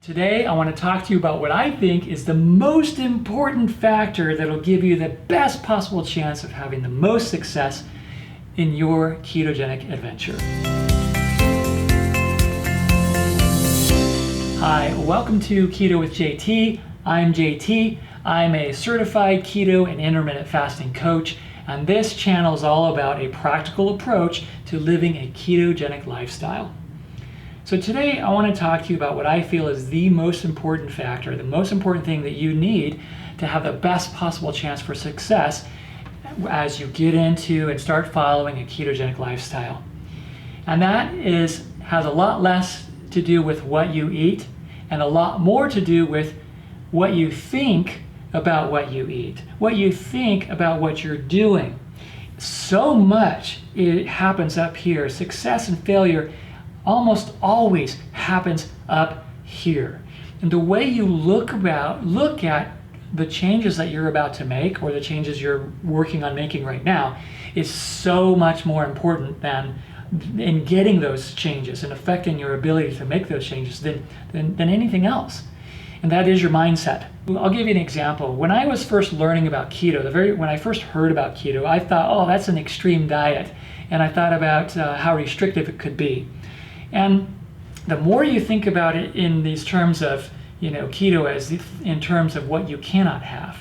Today, I want to talk to you about what I think is the most important factor that will give you the best possible chance of having the most success in your ketogenic adventure. Hi, welcome to Keto with JT. I'm JT. I'm a certified keto and intermittent fasting coach, and this channel is all about a practical approach to living a ketogenic lifestyle. So today I want to talk to you about what I feel is the most important factor, the most important thing that you need to have the best possible chance for success as you get into and start following a ketogenic lifestyle. And that has a lot less to do with what you eat and a lot more to do with what you think about what you eat, what you think about what you're doing. So much it happens up here. Success and failure almost always happens up here. And the way you look at the changes that you're about to make or the changes you're working on making right now is so much more important than in getting those changes and affecting your ability to make those changes than anything else. And that is your mindset. I'll give you an example. When I was first learning about keto, when I first heard about keto, I thought, oh, that's an extreme diet. And I thought about how restrictive it could be. And the more you think about it in these terms of, keto as in terms of what you cannot have,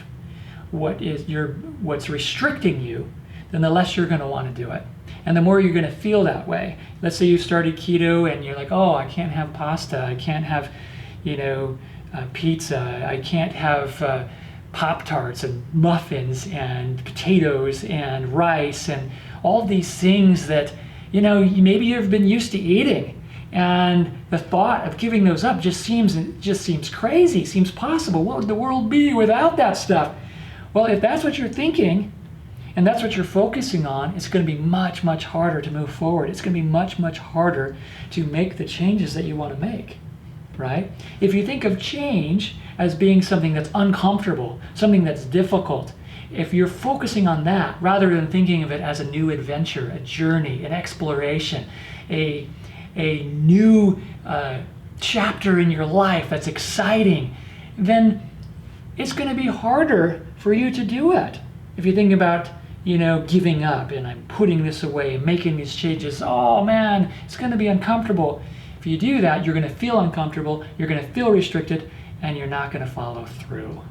what's restricting you, then the less you're going to want to do it. And the more you're going to feel that way. Let's say you started keto and you're like, oh, I can't have pasta, I can't have, pizza, I can't have Pop-Tarts and muffins and potatoes and rice and all these things that maybe you've been used to eating, and the thought of giving those up just seems crazy, seems possible. What would the world be without that stuff? Well, if that's what you're thinking and that's what you're focusing on, it's going to be much, much harder to move forward. It's going to be much, much harder to make the changes that you want to make, right? If you think of change as being something that's uncomfortable, something that's difficult, if you're focusing on that rather than thinking of it as a new adventure, a journey, an exploration, a new chapter in your life that's exciting, then it's going to be harder for you to do it. If you think about, giving up and I'm putting this away and making these changes, oh man, it's going to be uncomfortable. If you do that, you're going to feel uncomfortable, you're going to feel restricted, and you're not going to follow through.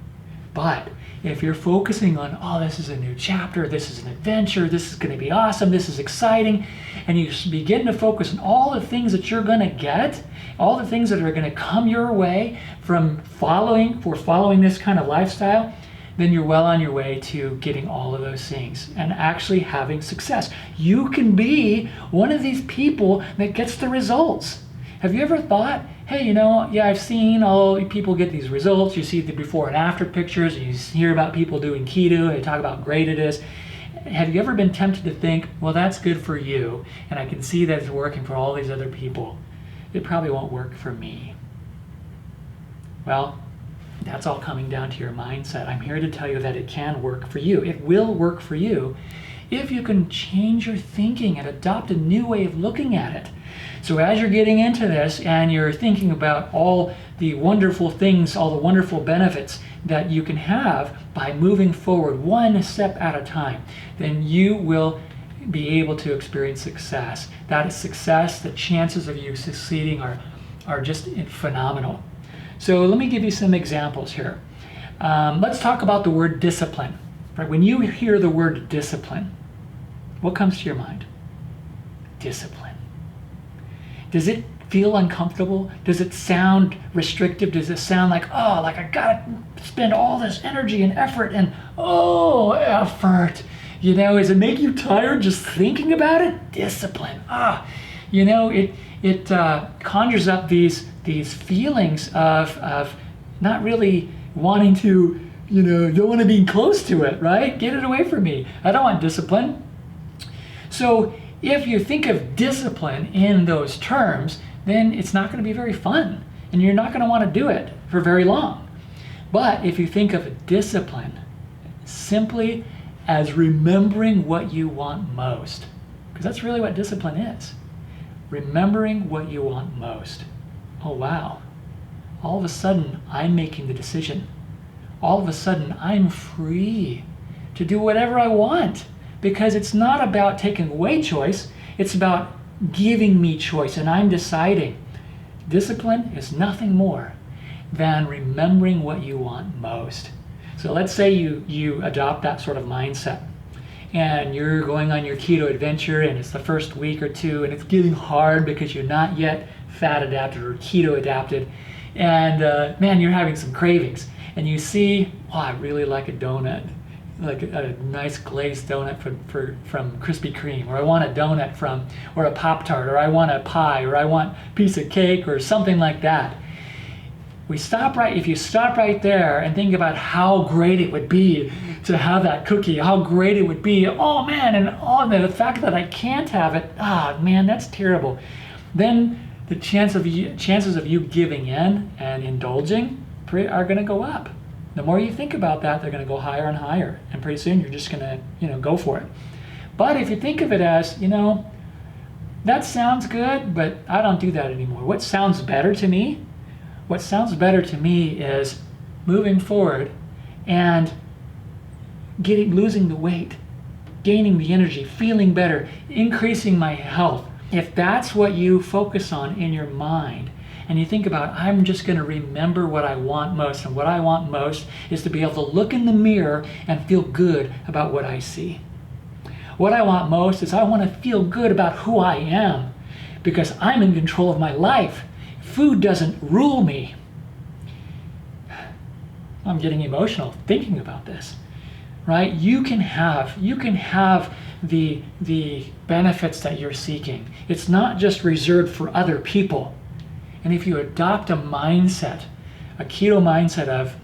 But if you're focusing on, oh, this is a new chapter, this is an adventure, this is going to be awesome, this is exciting, and you begin to focus on all the things that you're going to get, all the things that are going to come your way from following this kind of lifestyle, then you're well on your way to getting all of those things and actually having success. You can be one of these people that gets the results. Have you ever thought, hey, I've seen all people get these results. You see the before and after pictures, and you hear about people doing keto, and they talk about how great it is. Have you ever been tempted to think, well, that's good for you, and I can see that it's working for all these other people. It probably won't work for me. Well, that's all coming down to your mindset. I'm here to tell you that it can work for you. It will work for you if you can change your thinking and adopt a new way of looking at it. So as you're getting into this and you're thinking about all the wonderful things, all the wonderful benefits that you can have by moving forward one step at a time, then you will be able to experience success. That is success. The chances of you succeeding are just phenomenal. So let me give you some examples here. Let's talk about the word discipline. Right? When you hear the word discipline, what comes to your mind? Discipline. Does it feel uncomfortable? Does it sound restrictive? Does it sound like, oh, like I gotta spend all this energy and effort and effort? Does it make you tired just thinking about it? Discipline. It conjures up these feelings of not really wanting to, don't want to be close to it, right? Get it away from me. I don't want discipline. So if you think of discipline in those terms, then it's not going to be very fun, and you're not going to want to do it for very long. But if you think of discipline simply as remembering what you want most, because that's really what discipline is, remembering what you want most. Oh wow, all of a sudden I'm making the decision. All of a sudden I'm free to do whatever I want, because it's not about taking away choice, it's about giving me choice, and I'm deciding. Discipline is nothing more than remembering what you want most. So let's say you adopt that sort of mindset, and you're going on your keto adventure, and it's the first week or two, and it's getting hard because you're not yet fat adapted or keto adapted, and man, you're having some cravings, and you see, oh, I really like a donut, like a nice glazed donut from Krispy Kreme, or I want a donut from, or a Pop-Tart, or I want a pie, or I want a piece of cake, or something like that. If you stop right there and think about how great it would be to have that cookie, how great it would be, oh man, and the fact that I can't have it, man, that's terrible. Then the chances of you giving in and indulging are going to go up. The more you think about that, they're going to go higher and higher, and pretty soon you're just going to, go for it. But if you think of it as, that sounds good, but I don't do that anymore. What sounds better to me? What sounds better to me is moving forward and losing the weight, gaining the energy, feeling better, increasing my health. If that's what you focus on in your mind, and you think about, I'm just going to remember what I want most, and what I want most is to be able to look in the mirror and feel good about what I see. What I want most is I want to feel good about who I am, because I'm in control of my life. Food doesn't rule me. I'm getting emotional thinking about this, right? You can have the benefits that you're seeking. It's not just reserved for other people. And if you adopt a mindset, a keto mindset of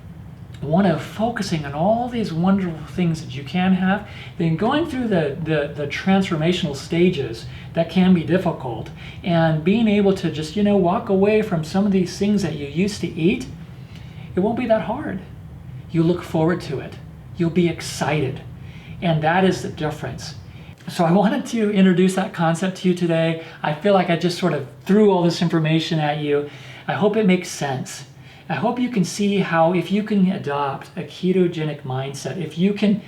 one of focusing on all these wonderful things that you can have, then going through the transformational stages that can be difficult, and being able to just, walk away from some of these things that you used to eat, it won't be that hard. You look forward to it. You'll be excited. And that is the difference. So I wanted to introduce that concept to you today. I feel like I just sort of threw all this information at you. I hope it makes sense. I hope you can see how, if you can adopt a ketogenic mindset, if you can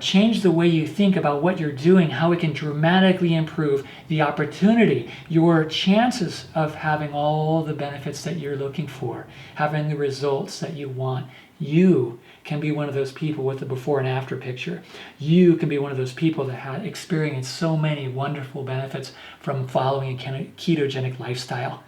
change the way you think about what you're doing, how it can dramatically improve the opportunity, your chances of having all the benefits that you're looking for, having the results that you want. You can be one of those people with the before and after picture. You can be one of those people that had experienced so many wonderful benefits from following a ketogenic lifestyle.